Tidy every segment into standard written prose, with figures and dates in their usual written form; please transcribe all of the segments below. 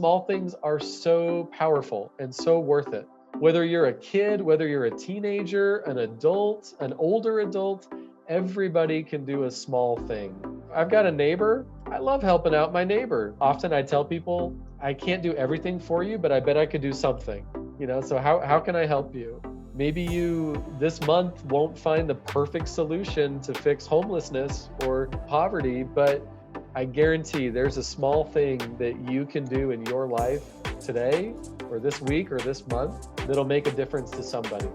small things are so powerful and so worth it. Whether you're a kid, whether you're a teenager, an adult, an older adult, everybody can do a small thing. I've got a neighbor. I love helping out my neighbor. Often I tell people, I can't do everything for you, but I bet I could do something. So how can I help you? Maybe you this month won't find the perfect solution to fix homelessness or poverty, but I guarantee there's a small thing that you can do in your life today or this week or this month that'll make a difference to somebody.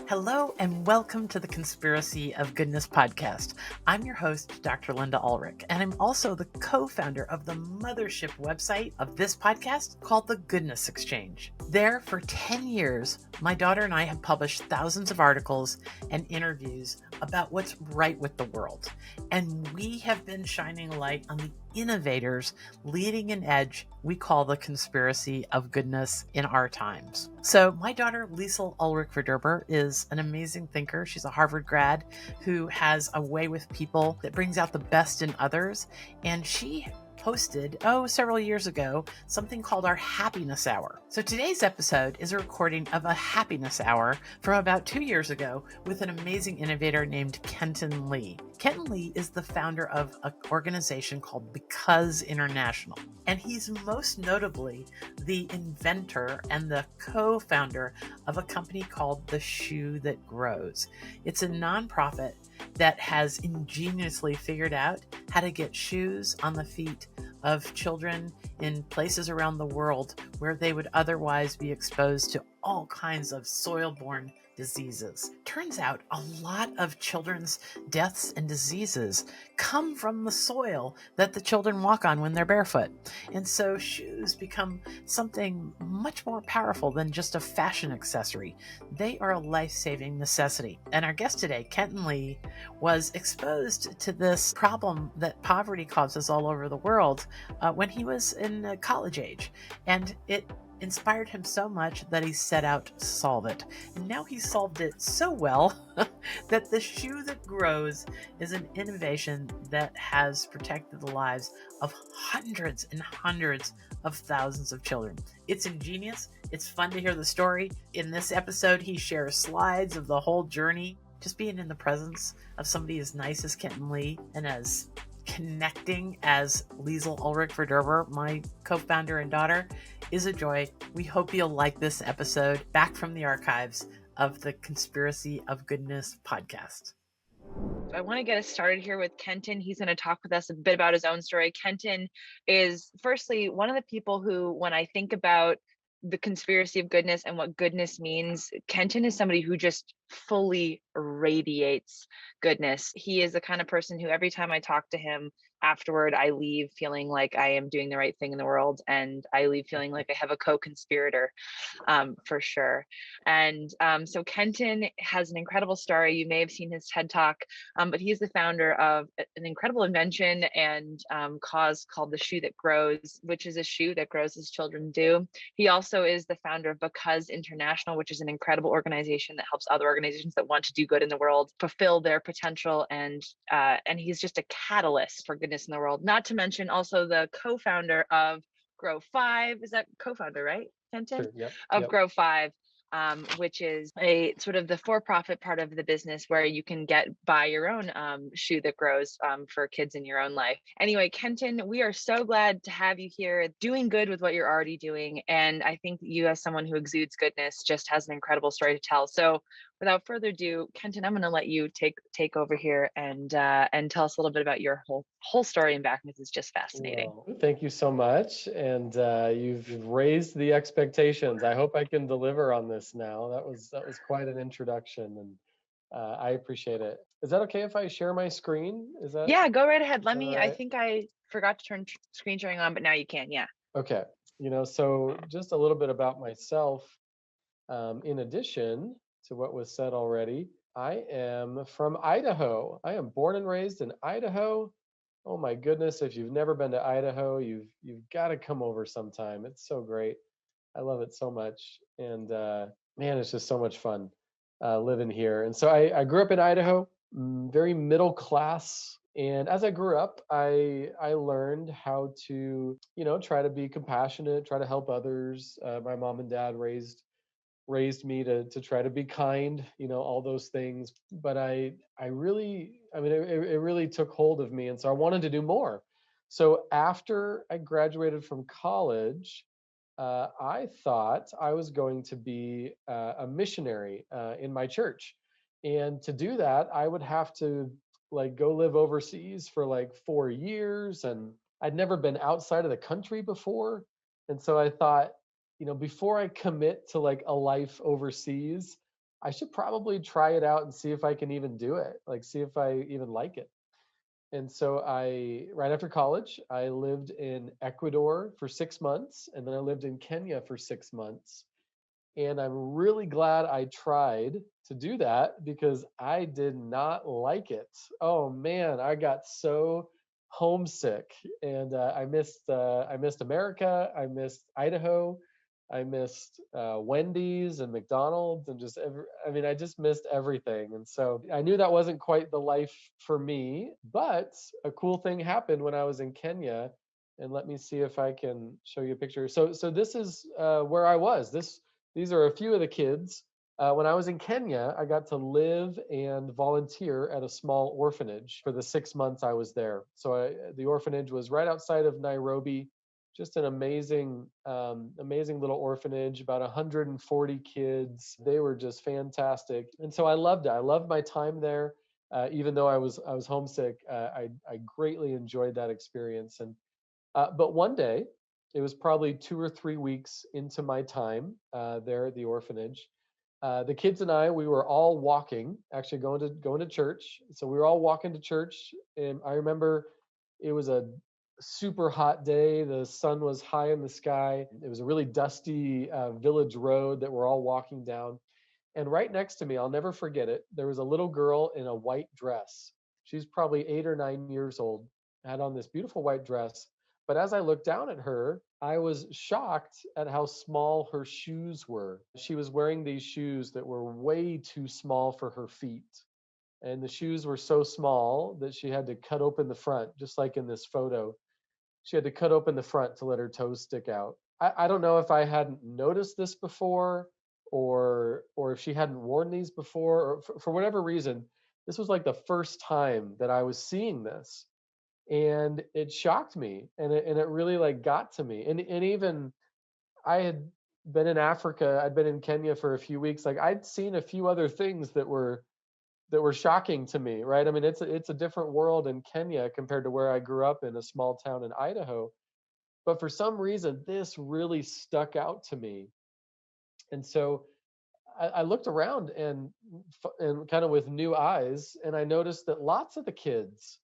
Hello and welcome to the Conspiracy of Goodness podcast. I'm your host, Dr. Linda Ulrich, and I'm also the co-founder of the mothership website of this podcast called The Goodness Exchange. There, for 10 years, my daughter and I have published thousands of articles and interviews about what's right with the world. And we have been shining a light on the innovators leading an edge we call the conspiracy of goodness in our times. So my daughter, Liesl Ulrich-Verderber, is an amazing thinker. She's a Harvard grad who has a way with people that brings out the best in others. And she hosted, several years ago, something called our Happiness Hour. So today's episode is a recording of a Happiness Hour from about 2 years ago with an amazing innovator named Kenton Lee. Kenton Lee is the founder of an organization called Because International, and he's most notably the inventor and the co-founder of a company called The Shoe That Grows. It's a nonprofit that has ingeniously figured out how to get shoes on the feet of children in places around the world where they would otherwise be exposed to all kinds of soil-borne diseases. Turns out a lot of children's deaths and diseases come from the soil that the children walk on when they're barefoot. And so shoes become something much more powerful than just a fashion accessory. They are a life-saving necessity. And our guest today, Kenton Lee, was exposed to this problem that poverty causes all over the world when he was in college age. And it inspired him so much that he set out to solve it. And now he's solved it so well that the shoe that grows is an innovation that has protected the lives of hundreds and hundreds of thousands of children. It's ingenious. It's fun to hear the story. In this episode, he shares slides of the whole journey. Just being in the presence of somebody as nice as Kenton Lee and as connecting as Liesl Ulrich-Verderber, my co-founder and daughter, is a joy. We hope you'll like this episode back from the archives of the Conspiracy of Goodness podcast. I want to get us started here with Kenton. He's going to talk with us a bit about his own story. Kenton is, firstly, one of the people who, when I think about the conspiracy of goodness and what goodness means, Kenton is somebody who just fully radiates goodness. He is the kind of person who every time I talk to him afterward, I leave feeling like I am doing the right thing in the world, and I leave feeling like I have a co-conspirator, for sure. And so Kenton has an incredible story. You may have seen his TED Talk, but he's the founder of an incredible invention and cause called the Shoe That Grows, which is a shoe that grows as children do. He also is the founder of Because International, which is an incredible organization that helps other organizations that want to do good in the world fulfill their potential, and he's just a catalyst for goodness in the world. Not to mention also the co-founder of Grow 5. Is that co-founder, right, Kenton? Sure, yep, Of yep. Grow 5. Which is a sort of the for-profit part of the business where you can buy your own shoe that grows for kids in your own life. Anyway, Kenton, we are so glad to have you here doing good with what you're already doing. And I think you, as someone who exudes goodness, just has an incredible story to tell. So without further ado, Kenton, I'm going to let you take over here and tell us a little bit about your whole story and background. It's just fascinating. Well, thank you so much. And you've raised the expectations. I hope I can deliver on this now. That was quite an introduction, and I appreciate it. Is that okay if I share my screen? Is that Yeah, go right ahead. all I right? think I forgot to turn screen sharing on, but now you can. Yeah. Okay. So just a little bit about myself. In addition to what was said already, I am from Idaho. I am born and raised in Idaho. Oh my goodness, if you've never been to Idaho, you've got to come over sometime. It's so great. I love it so much. And man, it's just so much fun living here. And so I grew up in Idaho. very middle class. And as I grew up, I learned how to, try to be compassionate, try to help others. My mom and dad raised me to try to be kind, all those things. But I really, I mean, it really took hold of me, and so I wanted to do more. So after I graduated from college, I thought I was going to be a missionary in my church. And to do that, I would have to like go live overseas for like 4 years. And I'd never been outside of the country before. And so I thought, before I commit to like a life overseas, I should probably try it out and see if I can even do it, like see if I even like it. And so right after college, I lived in Ecuador for 6 months, and then I lived in Kenya for 6 months. And I'm really glad I tried to do that because I did not like it. Oh man, I got so homesick, and I missed America. I missed Idaho. I missed Wendy's and McDonald's, and I mean, I just missed everything. And so I knew that wasn't quite the life for me. But a cool thing happened when I was in Kenya, and let me see if I can show you a picture. So this is where I was. These are a few of the kids. When I was in Kenya, I got to live and volunteer at a small orphanage for the 6 months I was there. So the orphanage was right outside of Nairobi, just an amazing little orphanage, about 140 kids. They were just fantastic. And so I loved it. I loved my time there. Even though I was homesick, I greatly enjoyed that experience. And but one day, it was probably 2 or 3 weeks into my time there at the orphanage. The kids and we were all walking, actually going to church. So we were all walking to church, and I remember it was a super hot day. The sun was high in the sky. It was a really dusty village road that we're all walking down. And right next to me, I'll never forget it, there was a little girl in a white dress. She's probably 8 or 9 years old, had on this beautiful white dress. But as I looked down at her, I was shocked at how small her shoes were. She was wearing these shoes that were way too small for her feet. And the shoes were so small that she had to cut open the front, just like in this photo. She had to cut open the front to let her toes stick out. I don't know if I hadn't noticed this before, or if she hadn't worn these before, or for whatever reason, this was like the first time that I was seeing this. And it shocked me, and it really like got to me. And even I had been in Africa, I'd been in Kenya for a few weeks. Like I'd seen a few other things that were shocking to me, right? I mean, it's a different world in Kenya compared to where I grew up in a small town in Idaho. But for some reason, this really stuck out to me. And so I looked around and kind of with new eyes, and I noticed that lots of the kids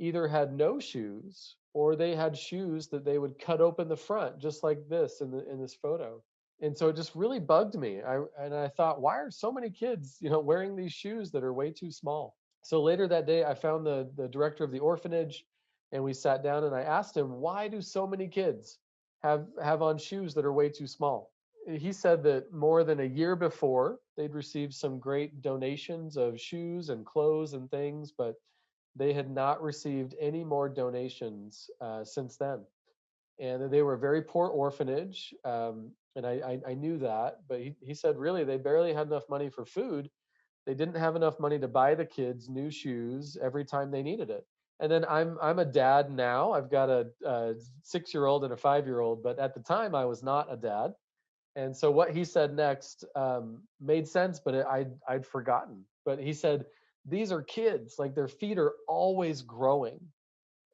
either had no shoes or they had shoes that they would cut open the front, just like this in this photo. And so it just really bugged me. I thought, why are so many kids, wearing these shoes that are way too small? So later that day, I found the director of the orphanage, and we sat down, and I asked him, why do so many kids have on shoes that are way too small? He said that more than a year before, they'd received some great donations of shoes and clothes and things, but they had not received any more donations since then. And they were a very poor orphanage, and I knew that. But he said, really, they barely had enough money for food. They didn't have enough money to buy the kids new shoes every time they needed it. And then I'm a dad now. I've got a 6-year-old and a 5-year-old, but at the time I was not a dad. And so what he said next made sense, but I'd forgotten. But he said, these are kids, like their feet are always growing.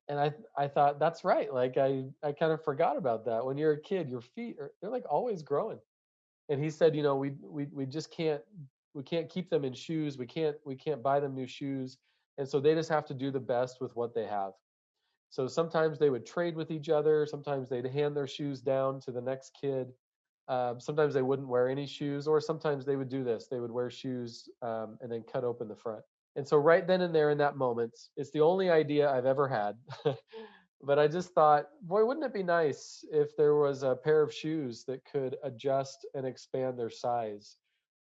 And I thought that's right. Like I kind of forgot about that. When you're a kid, your feet they're like always growing. And he said, we just can't keep them in shoes. We can't buy them new shoes. And so they just have to do the best with what they have. So sometimes they would trade with each other. Sometimes they'd hand their shoes down to the next kid. Sometimes they wouldn't wear any shoes, or sometimes they would do this. They would wear shoes and then cut open the front. And so right then and there in that moment, it's the only idea I've ever had. But I just thought, boy, wouldn't it be nice if there was a pair of shoes that could adjust and expand their size?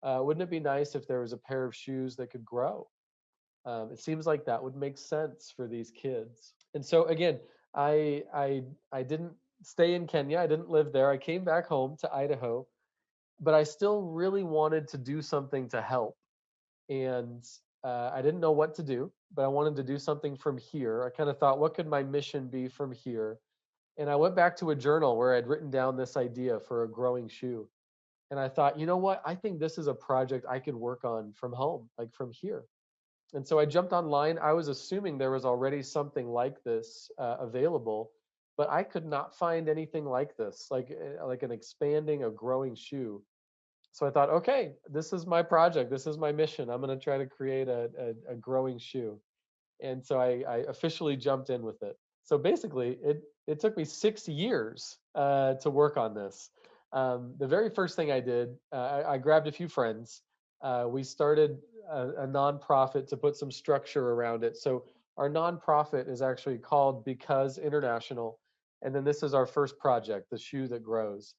Wouldn't it be nice if there was a pair of shoes that could grow? It seems like that would make sense for these kids. And so again, I didn't stay in Kenya. I didn't live there. I came back home to Idaho, but I still really wanted to do something to help. And I didn't know what to do, but I wanted to do something from here. I kind of thought, what could my mission be from here? And I went back to a journal where I'd written down this idea for a growing shoe. And I thought, you know what? I think this is a project I could work on from home, like from here. And so I jumped online. I was assuming there was already something like this available, but I could not find anything like this, like an expanding, a growing shoe. So I thought, okay, this is my project. This is my mission. I'm going to try to create a growing shoe. And so I officially jumped in with it. So basically, it took me 6 years to work on this. The very first thing I did, I grabbed a few friends. We started a nonprofit to put some structure around it. So our nonprofit is actually called Because International, and then this is our first project, the shoe that grows.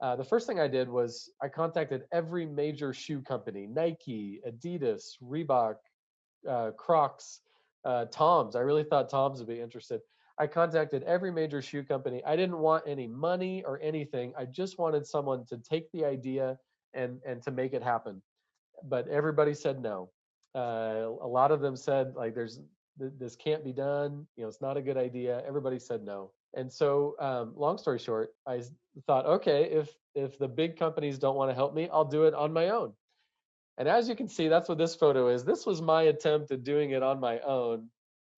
The first thing I did was I contacted every major shoe company: Nike, Adidas, Reebok, Crocs, Tom's. I really thought Tom's would be interested. I contacted every major shoe company. I didn't want any money or anything. I just wanted someone to take the idea and to make it happen. But everybody said no. A lot of them said like, this can't be done. It's not a good idea. Everybody said no. And so, long story short, thought, okay, if the big companies don't want to help me, I'll do it on my own. And as you can see, that's what this photo is. This was my attempt at doing it on my own.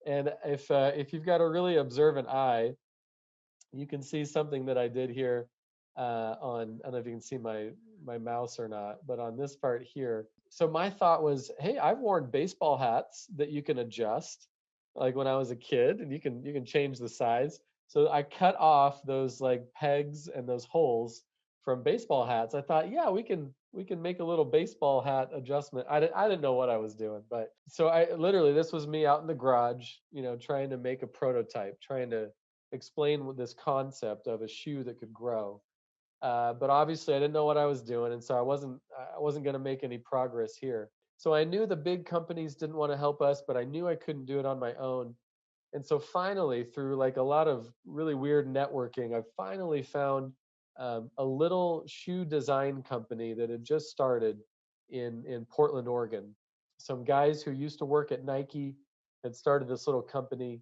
And if you've got a really observant eye, you can see something that I did here on. I don't know if you can see my mouse or not, but on this part here. So my thought was, hey, I've worn baseball hats that you can adjust, like when I was a kid, and you can change the size. So I cut off those like pegs and those holes from baseball hats. I thought, yeah, we can make a little baseball hat adjustment. I didn't know what I was doing, but so I literally, this was me out in the garage, trying to make a prototype, trying to explain this concept of a shoe that could grow. But obviously, I didn't know what I was doing, and so I wasn't going to make any progress here. So I knew the big companies didn't want to help us, but I knew I couldn't do it on my own. And so finally, through like a lot of really weird networking, I finally found a little shoe design company that had just started in Portland, Oregon. Some guys who used to work at Nike had started this little company,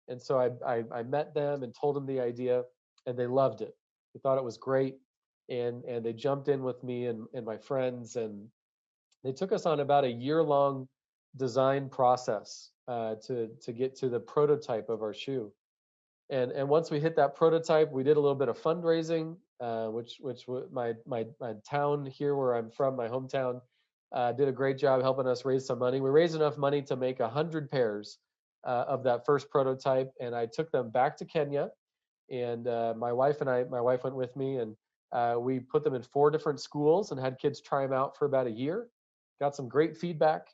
and so I met them and told them the idea, and they loved it. They thought it was great, and they jumped in with me and my friends, and they took us on about a year-long design process to get to the prototype of our shoe. And once we hit that prototype, we did a little bit of fundraising, my town here where I'm from, my hometown, did a great job helping us raise some money. We raised enough money to make 100 pairs of that first prototype, and I took them back to Kenya. And my wife went with me, and we put them in 4 different schools and had kids try them out for about a year. Got some great feedback,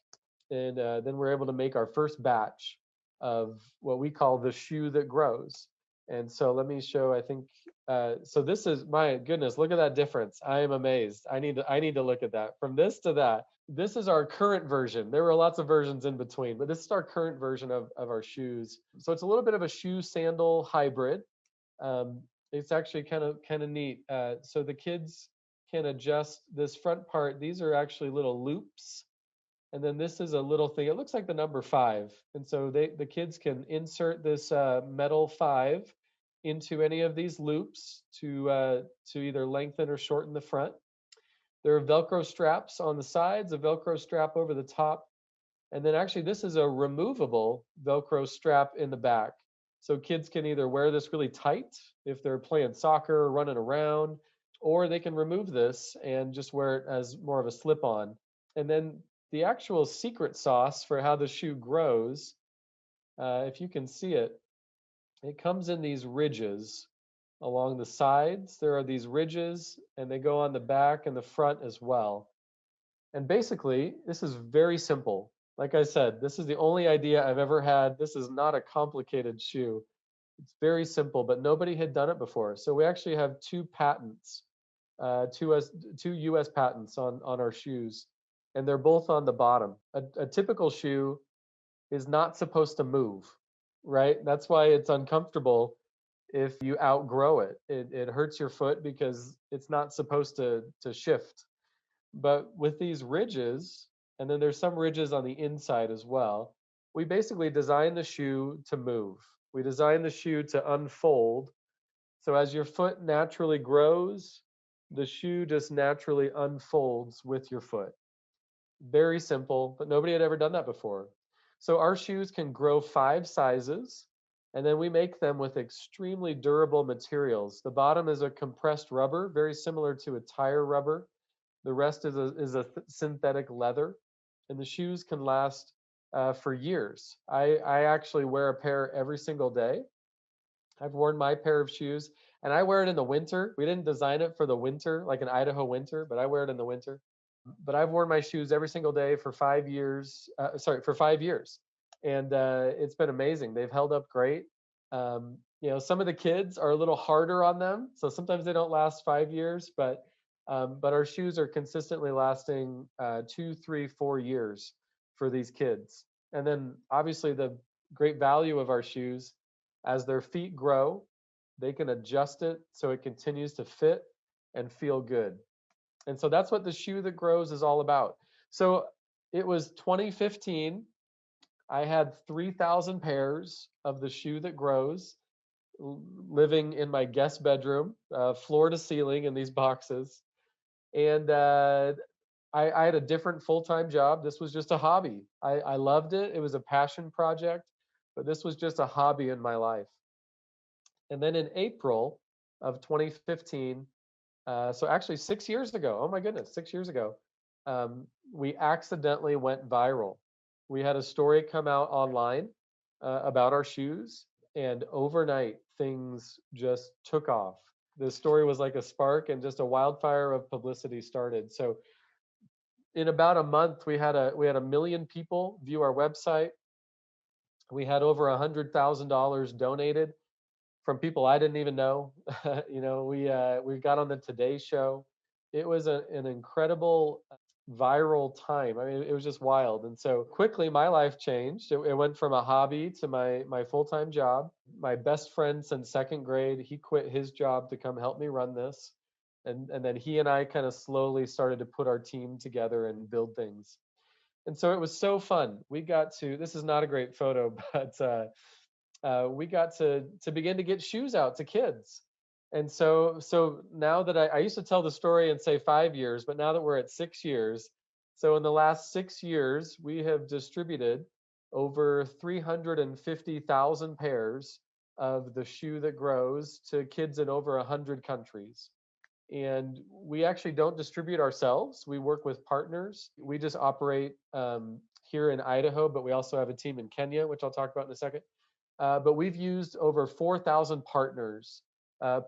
and then we we're able to make our first batch of what we call the shoe that grows. And so let me show. I think so. This is, my goodness. Look at that difference. I am amazed. I need to look at that from this to that. This is our current version. There were lots of versions in between, but this is our current version of our shoes. So it's a little bit of a shoe sandal hybrid. It's actually kind of neat. So the kids can adjust this front part. These are actually little loops, and then this is a little thing. It looks like the number 5, and so the kids can insert this metal 5 into any of these loops to either lengthen or shorten the front. There are Velcro straps on the sides, a Velcro strap over the top, and then actually this is a removable Velcro strap in the back. So kids can either wear this really tight if they're playing soccer or running around, or they can remove this and just wear it as more of a slip-on. And then the actual secret sauce for how the shoe grows, if you can see it, it comes in these ridges along the sides. There are these ridges, and they go on the back and the front as well. And basically, this is very simple. Like I said, this is the only idea I've ever had. This is not a complicated shoe. It's very simple, but nobody had done it before. So we actually have 2 patents, two US patents on our shoes, and they're both on the bottom. A typical shoe is not supposed to move, right? That's why it's uncomfortable if you outgrow it. It hurts your foot because it's not supposed to shift. But with these ridges, and then there's some ridges on the inside as well, we basically design the shoe to move. We design the shoe to unfold. So as your foot naturally grows, the shoe just naturally unfolds with your foot. Very simple, but nobody had ever done that before. So our shoes can grow 5 sizes, and then we make them with extremely durable materials. The bottom is a compressed rubber, very similar to a tire rubber. The rest is a synthetic leather, and the shoes can last for years. I actually wear a pair every single day. I've worn my pair of shoes, and I wear it in the winter. We didn't design it for the winter, like an Idaho winter, but I wear it in the winter. But I've worn my shoes every single day for 5 years. For 5 years, and it's been amazing. They've held up great. Some of the kids are a little harder on them, so sometimes they don't last 5 years. But our shoes are consistently lasting 2, 3, 4 years for these kids. And then obviously the great value of our shoes, as their feet grow, they can adjust it so it continues to fit and feel good. And so that's what the shoe that grows is all about. So it was 2015. I had 3,000 pairs of the shoe that grows, living in my guest bedroom, floor to ceiling in these boxes. And I had a different full-time job. This was just a hobby. I loved it. It was a passion project, but this was just a hobby in my life. And then in April of 2015, so actually 6 years ago, oh my goodness, 6 years ago, we accidentally went viral. We had a story come out online about our shoes, and overnight things just took off. The story was like a spark, and just a wildfire of publicity started. So in about a month, we had a million people view our website. We had over $100,000 donated from people I didn't even know. We got on the Today Show. It was an incredible viral time. I mean, it was just wild. And so quickly, my life changed. It went from a hobby to my full time job. My best friend since second grade, he quit his job to come help me run this. And then he and I kind of slowly started to put our team together and build things. And so it was so fun. We got to, this is not a great photo, but we got to begin to get shoes out to kids. And so now that I used to tell the story and say 5 years, but now that we're at 6 years, so in the last 6 years, we have distributed over 350,000 pairs of the shoe that grows to kids in over 100 countries. And we actually don't distribute ourselves. We work with partners. We just operate here in Idaho, but we also have a team in Kenya, which I'll talk about in a second. But we've used over 4,000 partners,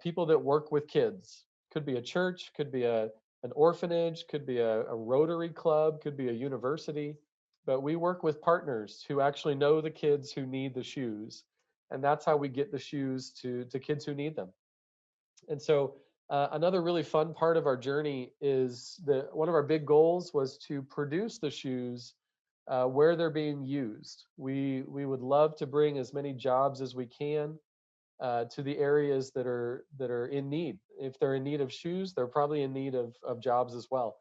people that work with kids. Could be a church, could be an orphanage, could be a Rotary Club, could be a university. But we work with partners who actually know the kids who need the shoes. And that's how we get the shoes to kids who need them. And so another really fun part of our journey is that one of our big goals was to produce the shoes where they're being used. We would love to bring as many jobs as we can to the areas that are in need. If they're in need of shoes, they're probably in need of jobs as well.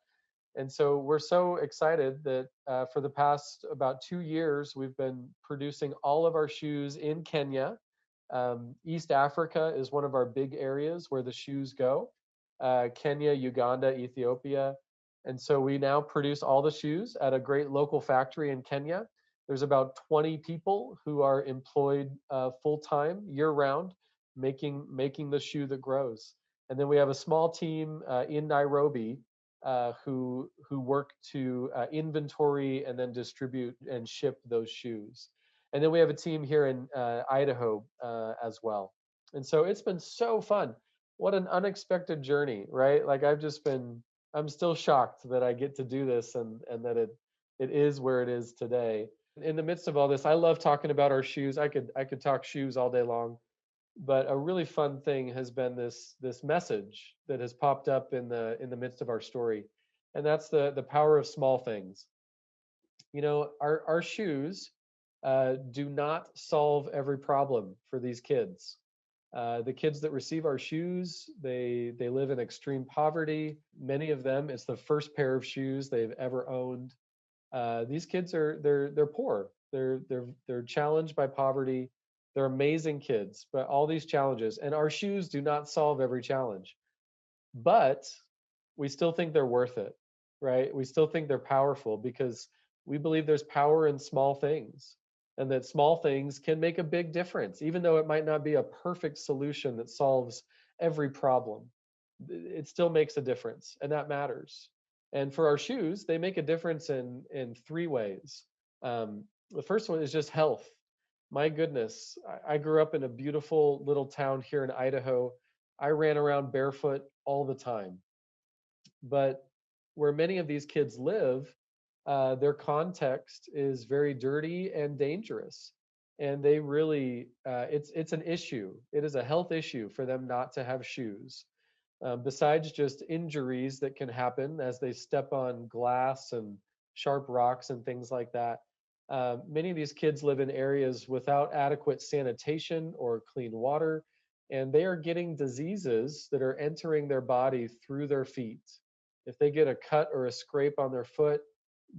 And so we're so excited that for the past about 2 years, we've been producing all of our shoes in Kenya. East Africa is one of our big areas where the shoes go. Kenya, Uganda, Ethiopia. And so we now produce all the shoes at a great local factory in Kenya. There's about 20 people who are employed full time, year round, making the shoe that grows. And then we have a small team in Nairobi who work to inventory and then distribute and ship those shoes. And then we have a team here in Idaho as well. And so it's been so fun. What an unexpected journey, right? Like I'm still shocked that I get to do this and that it is where it is today. In the midst of all this, I love talking about our shoes. I could talk shoes all day long, but a really fun thing has been this message that has popped up in the midst of our story, and that's the power of small things. Our shoes do not solve every problem for these kids. The kids that receive our shoes, they live in extreme poverty. Many of them, it's the first pair of shoes they've ever owned. These kids are they're poor. They're challenged by poverty. They're amazing kids, but all these challenges, and our shoes do not solve every challenge, but we still think they're worth it, right? We still think they're powerful because we believe there's power in small things, and that small things can make a big difference, even though it might not be a perfect solution that solves every problem. It still makes a difference, and that matters. And for our shoes, they make a difference in three ways. The first one is just health. My goodness, I grew up in a beautiful little town here in Idaho. I ran around barefoot all the time. But where many of these kids live, their context is very dirty and dangerous. And they really, it's an issue. It is a health issue for them not to have shoes. Besides just injuries that can happen as they step on glass and sharp rocks and things like that, many of these kids live in areas without adequate sanitation or clean water, and they are getting diseases that are entering their body through their feet. If they get a cut or a scrape on their foot,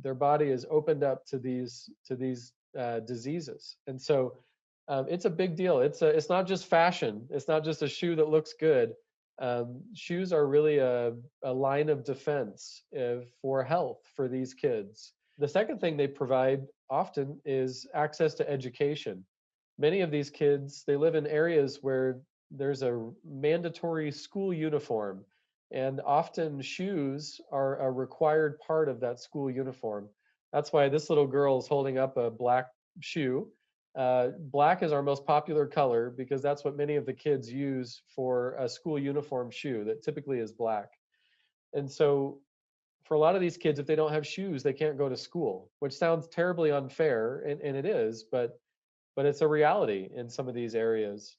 their body is opened up to these diseases. And so it's a big deal. It's not just fashion. It's not just a shoe that looks good. Shoes are really a line of defense for health for these kids. The second thing they provide often is access to education. Many of these kids, they live in areas where there's a mandatory school uniform, and often shoes are a required part of that school uniform. That's why this little girl is holding up a black shoe. Black is our most popular color because that's what many of the kids use for a school uniform shoe that typically is black. And so for a lot of these kids, if they don't have shoes, they can't go to school, which sounds terribly unfair, and it is, but it's a reality in some of these areas.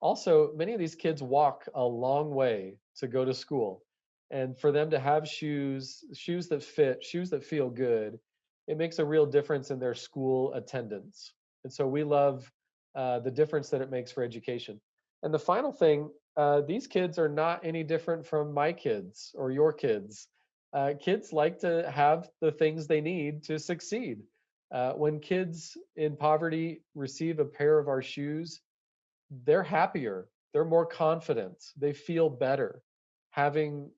Also, many of these kids walk a long way to go to school. And for them to have shoes that fit, shoes that feel good, it makes a real difference in their school attendance. And so we love the difference that it makes for education. And the final thing, these kids are not any different from my kids or your kids. Kids like to have the things they need to succeed. When kids in poverty receive a pair of our shoes, they're happier, they're more confident, they feel better, having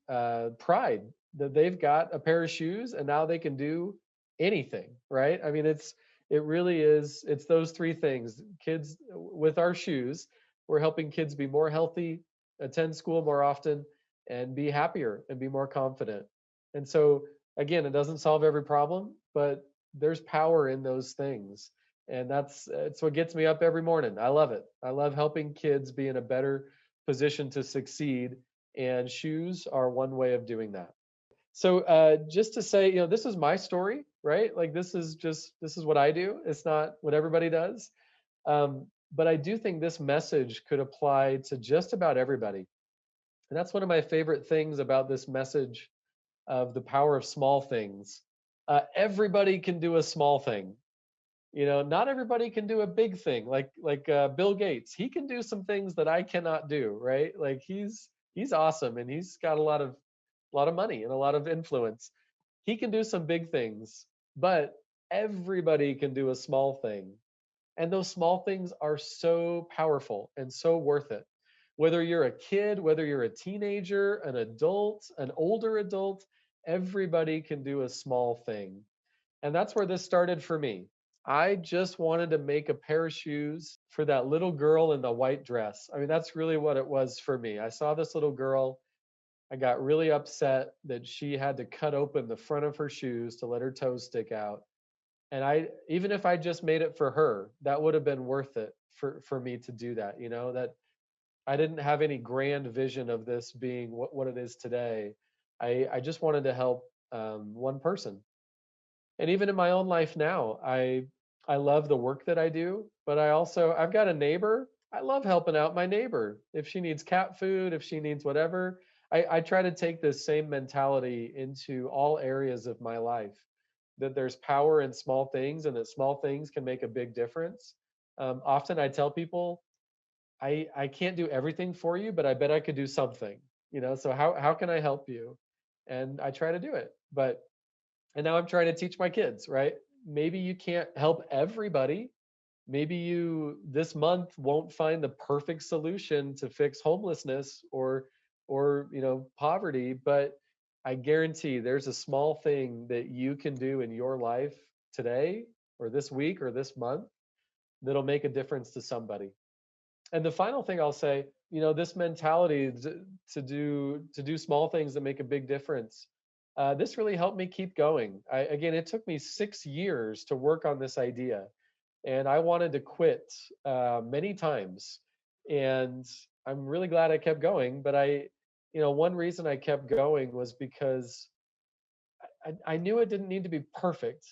pride that they've got a pair of shoes and now they can do anything, right? I mean, it really is, it's those three things. Kids with our shoes, we're helping kids be more healthy, attend school more often, and be happier and be more confident. And so again, it doesn't solve every problem, but there's power in those things, and that's it's what gets me up every morning. I love it. I love helping kids be in a better position to succeed, and shoes are one way of doing that. So just to say, this is my story, right? Like this is what I do. It's not what everybody does, but I do think this message could apply to just about everybody, and that's one of my favorite things about this message of the power of small things. Everybody can do a small thing. Not everybody can do a big thing, like Bill Gates. He can do some things that I cannot do, right? Like he's awesome, and he's got a lot of money and a lot of influence. He can do some big things, but everybody can do a small thing, and those small things are so powerful and so worth it. Whether you're a kid, whether you're a teenager, an adult, an older adult, everybody can do a small thing. And that's where this started for me. I just wanted to make a pair of shoes for that little girl in the white dress. I mean, that's really what it was for me. I saw this little girl. I got really upset that she had to cut open the front of her shoes to let her toes stick out. And even if I just made it for her, that would have been worth it for me to do that. That I didn't have any grand vision of this being what it is today. I just wanted to help one person. And even in my own life now, I love the work that I do, but I've got a neighbor. I love helping out my neighbor. If she needs cat food, if she needs whatever, I try to take this same mentality into all areas of my life. that there's power in small things and that small things can make a big difference. Often I tell people, I can't do everything for you, but I bet I could do something, so how can I help you? And I try to do it. And now I'm trying to teach my kids, right? Maybe you can't help everybody. Maybe you this month won't find the perfect solution to fix homelessness or poverty, but I guarantee there's a small thing that you can do in your life today or this week or this month that'll make a difference to somebody. And the final thing I'll say, this mentality to do small things that make a big difference. This really helped me keep going. Again, it took me 6 years to work on this idea, and I wanted to quit many times. And I'm really glad I kept going. But one reason I kept going was because I knew it didn't need to be perfect.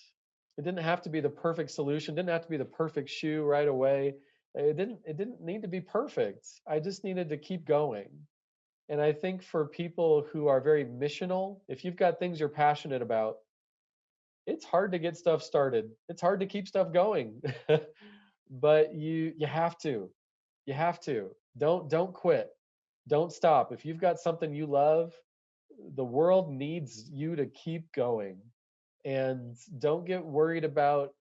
It didn't have to be the perfect solution. Didn't have to be the perfect shoe right away. It didn't need to be perfect. I just needed to keep going. And I think for people who are very missional, if you've got things you're passionate about, it's hard to get stuff started. It's hard to keep stuff going. But you have to. You have to. Don't quit. Don't stop. If you've got something you love, the world needs you to keep going. And don't get worried about,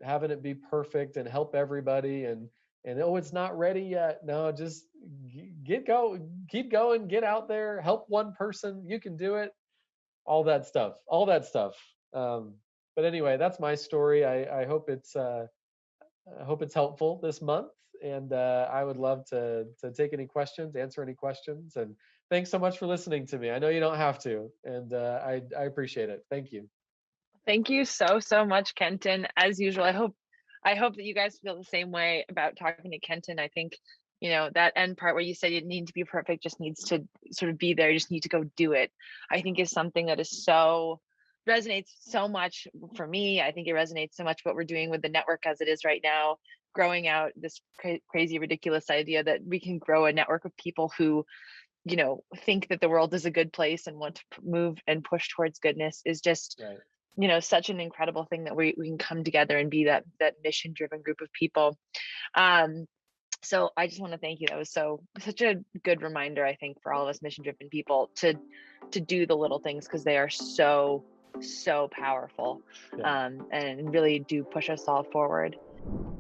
having it be perfect and help everybody and oh, it's not ready yet. No, just keep going, get out there, help one person. You can do it. All that stuff. All that stuff. But anyway, that's my story. I hope it's helpful this month, and I would love to take any questions, answer any questions, and thanks so much for listening to me. I know you don't have to, and I appreciate it. Thank you. Thank you so, so much, Kenton. As usual, I hope that you guys feel the same way about talking to Kenton. I think, that end part where you said you didn't need to be perfect, just needs to sort of be there. You just need to go do it. I think is something that is resonates so much for me. I think it resonates so much what we're doing with the network as it is right now, growing out this crazy, ridiculous idea that we can grow a network of people who, think that the world is a good place and want to move and push towards goodness is just, Right. Such an incredible thing that we can come together and be that mission driven group of people. So I just want to thank you. That was such a good reminder, I think, for all of us mission driven people to do the little things, because they are so powerful, Yeah. and really do push us all forward.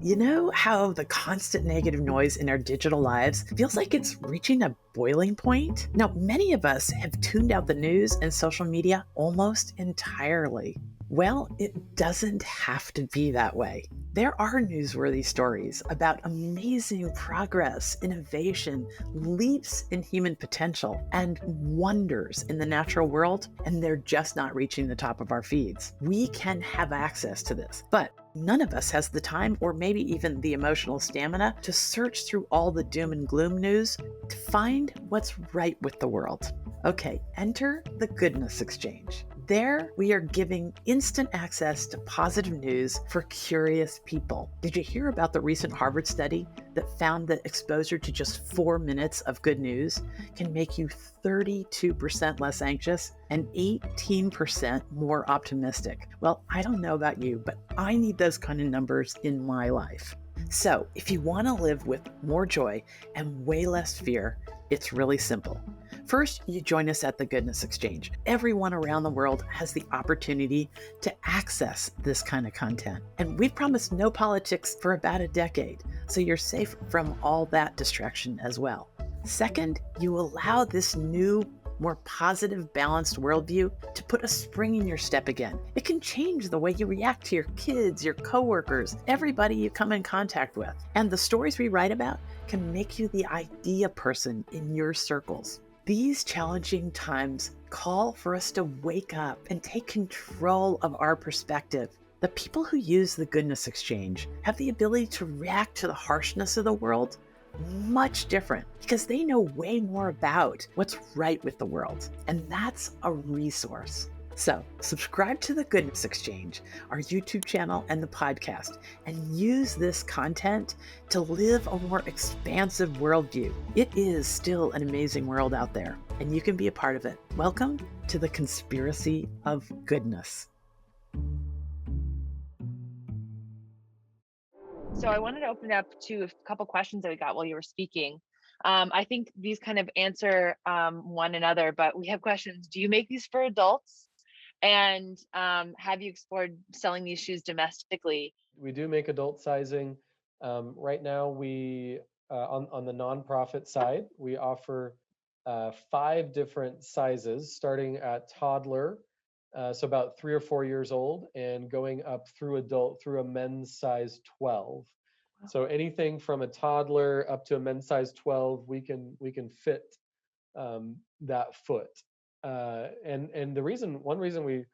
You know how the constant negative noise in our digital lives feels like it's reaching a boiling point? Now, many of us have tuned out the news and social media almost entirely. Well, it doesn't have to be that way. There are newsworthy stories about amazing progress, innovation, leaps in human potential, and wonders in the natural world, and they're just not reaching the top of our feeds. We can have access to this, but none of us has the time or maybe even the emotional stamina to search through all the doom and gloom news to find what's right with the world. Okay, enter the Goodness Exchange. There, we are giving instant access to positive news for curious people. Did you hear about the recent Harvard study that found that exposure to just 4 minutes of good news can make you 32% less anxious and 18% more optimistic? Well, I don't know about you, but I need those kind of numbers in my life. So, if you want to live with more joy and way less fear, it's really simple. First, you join us at the Goodness Exchange. Everyone around the world has the opportunity to access this kind of content. And we've promised no politics for about a decade, so you're safe from all that distraction as well. Second, you allow this new, more positive, balanced worldview to put a spring in your step again. It can change the way you react to your kids, your coworkers, everybody you come in contact with. And the stories we write about can make you the idea person in your circles. These challenging times call for us to wake up and take control of our perspective. The people who use the Goodness Exchange have the ability to react to the harshness of the world much different because they know way more about what's right with the world. And that's a resource. So subscribe to the Goodness Exchange, our YouTube channel and the podcast, and use this content to live a more expansive worldview. It is still an amazing world out there, and you can be a part of it. Welcome to the Conspiracy of Goodness. So I wanted to open it up to a couple questions that we got while you were speaking. I think these kind of answer one another, but we have questions. Do you make these for adults? And have you explored selling these shoes domestically? We do make adult sizing. Right now, we on the nonprofit side, we offer 5 different sizes, starting at toddler, so about 3 or 4 years old, and going up through adult through a men's size 12. Wow. So anything from a toddler up to a men's size 12, we can fit that foot. And the reason one reason we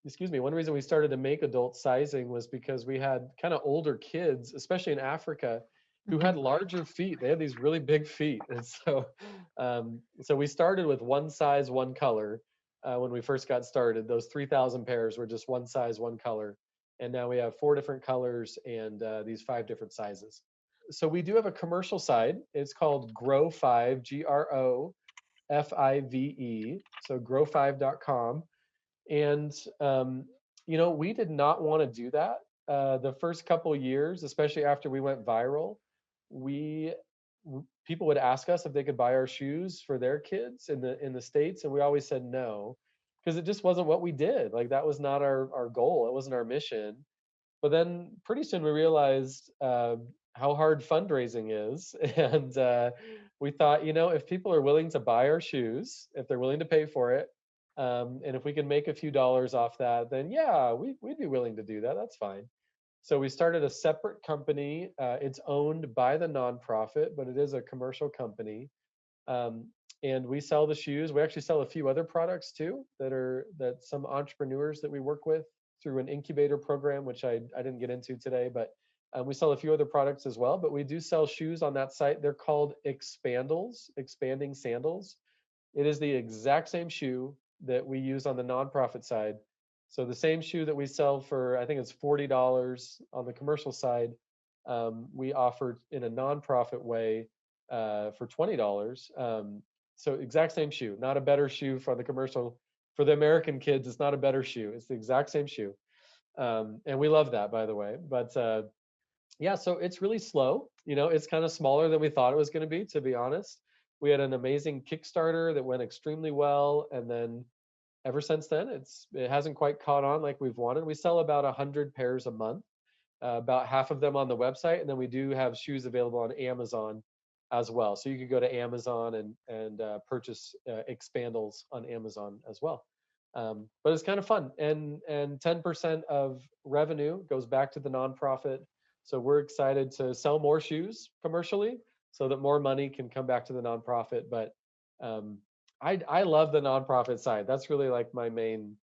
excuse me, one reason we started to make adult sizing was because we had kind of older kids, especially in Africa, who Mhm. had larger feet. They had these really big feet, and so we started with one size, one color. When we first got started, those 3,000 pairs were just one size, one color, and now we have 4 different colors and these 5 different sizes. So we do have a commercial side. It's called Grow Five, GROFIVE. So grow5.com. And we did not want to do that. The first couple years, especially after we went viral, we people would ask us if they could buy our shoes for their kids in the states, and we always said no, because it just wasn't what we did. Like that was not our goal. It wasn't our mission. But then pretty soon we realized how hard fundraising is, and we thought, if people are willing to buy our shoes, if they're willing to pay for it, and if we can make a few dollars off that, then yeah, we'd be willing to do that. That's fine. So we started a separate company. It's owned by the nonprofit, but it is a commercial company. Um, and we sell the shoes. We actually sell a few other products too that some entrepreneurs that we work with through an incubator program, which I didn't get into today, but we sell a few other products as well. But we do sell shoes on that site. They're called expandals, expanding sandals. It is the exact same shoe that we use on the nonprofit side. So the same shoe that we sell for, I think it's $40 on the commercial side, we offer in a nonprofit way for $20. So exact same shoe, not a better shoe for the commercial. For the American kids, it's not a better shoe. It's the exact same shoe, and we love that, by the way. But yeah, so it's really slow. It's kind of smaller than we thought it was going to be, to be honest. We had an amazing Kickstarter that went extremely well, and then ever since then, it hasn't quite caught on like we've wanted. We sell about 100 pairs a month, about half of them on the website, and then we do have shoes available on Amazon as well. So you could go to Amazon and purchase expandals on Amazon as well. But it's kind of fun, and 10% of revenue goes back to the nonprofit. So we're excited to sell more shoes commercially, so that more money can come back to the nonprofit. But um, I love the nonprofit side. That's really like my main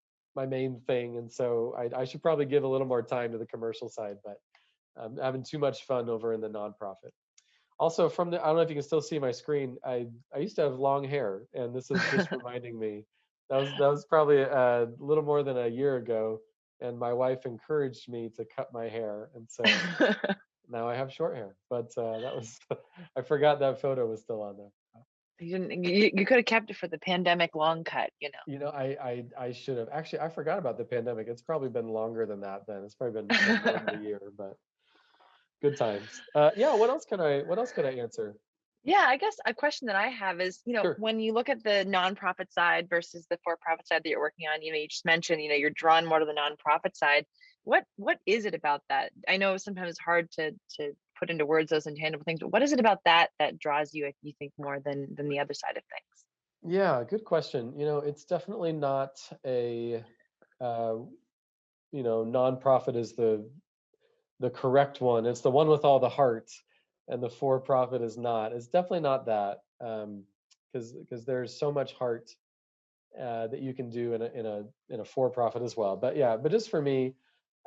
thing, and so I should probably give a little more time to the commercial side, but I'm having too much fun over in the nonprofit. Also, I don't know if you can still see my screen. I used to have long hair, and this is just reminding me. That was probably a little more than a year ago, and my wife encouraged me to cut my hair, and so now I have short hair. But that was I forgot that photo was still on there. You could have kept it for the pandemic long cut, you know. I should have actually. I forgot about the pandemic. It's probably been longer than that. Then it's probably been more than a year, but good times. Yeah. What else can I answer? Yeah, I guess a question that I have is, Sure. when you look at the nonprofit side versus the for-profit side that you're working on, you just mentioned, you're drawn more to the nonprofit side. What is it about that? I know sometimes it's hard to put into words those intangible things, but what is it about that draws you, you think, more than the other side of things? Yeah. Good question. It's definitely not uh, nonprofit is the correct one. It's the one with all the hearts, and the for-profit is not. It's definitely not that. Because there's so much heart that you can do in a for-profit as well. But yeah, but just for me,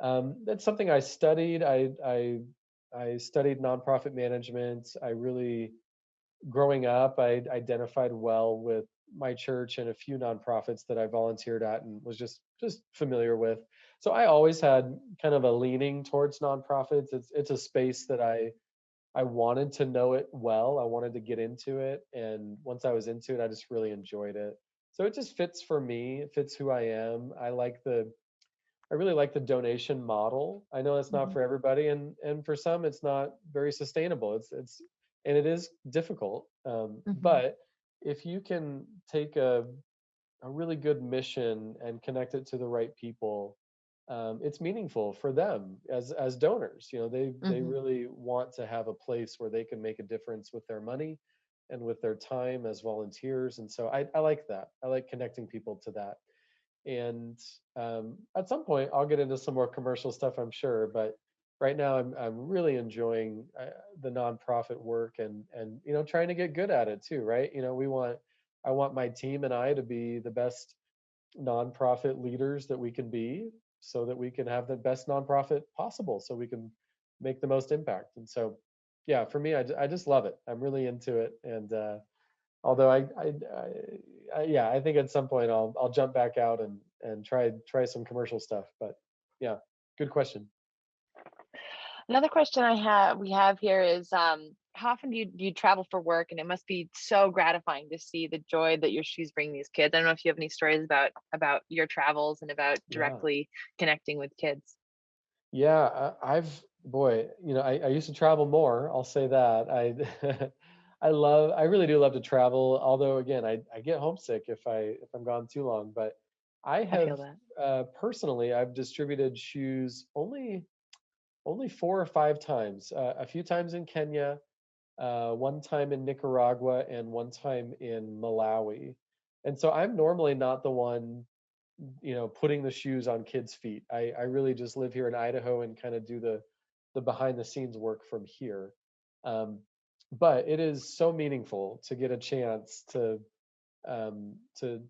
that's something I studied. I studied nonprofit management. I really, growing up, I identified well with my church and a few nonprofits that I volunteered at and was just familiar with. So I always had kind of a leaning towards nonprofits. It's a space that I wanted to know it well. I wanted to get into it, and once I was into it, I just really enjoyed it. So it just fits for me. It fits who I am. I like I really like the donation model. I know that's not Mhm. for everybody, and for some, it's not very sustainable. And it is difficult. Mhm. But if you can take a really good mission and connect it to the right people, it's meaningful for them as donors. They Mhm. really want to have a place where they can make a difference with their money and with their time as volunteers. And so I like that. I like connecting people to that. And at some point, I'll get into some more commercial stuff, I'm sure. But right now, I'm really enjoying the nonprofit work, and trying to get good at it too. Right? I want my team and I to be the best nonprofit leaders that we can be, so that we can have the best nonprofit possible, so we can make the most impact. And so, yeah, for me, I just love it. I'm really into it. And although yeah, I think at some point I'll jump back out and try some commercial stuff. But yeah, good question. Another question we have here is how often do you travel for work? And it must be so gratifying to see the joy that your shoes bring these kids. I don't know if you have any stories about your travels and about Yeah. directly connecting with kids. Yeah, I've boy, I used to travel more. I'll say that. I really do love to travel. Although again, I get homesick if I'm gone too long. But I I feel have that. personally, I've distributed shoes only 4 or 5 times. A few times in Kenya, one time in Nicaragua, and one time in Malawi. And so I'm normally not the one, putting the shoes on kids' feet. I really just live here in Idaho and kind of do the behind the scenes work from here. Um, but it is so meaningful to get a chance to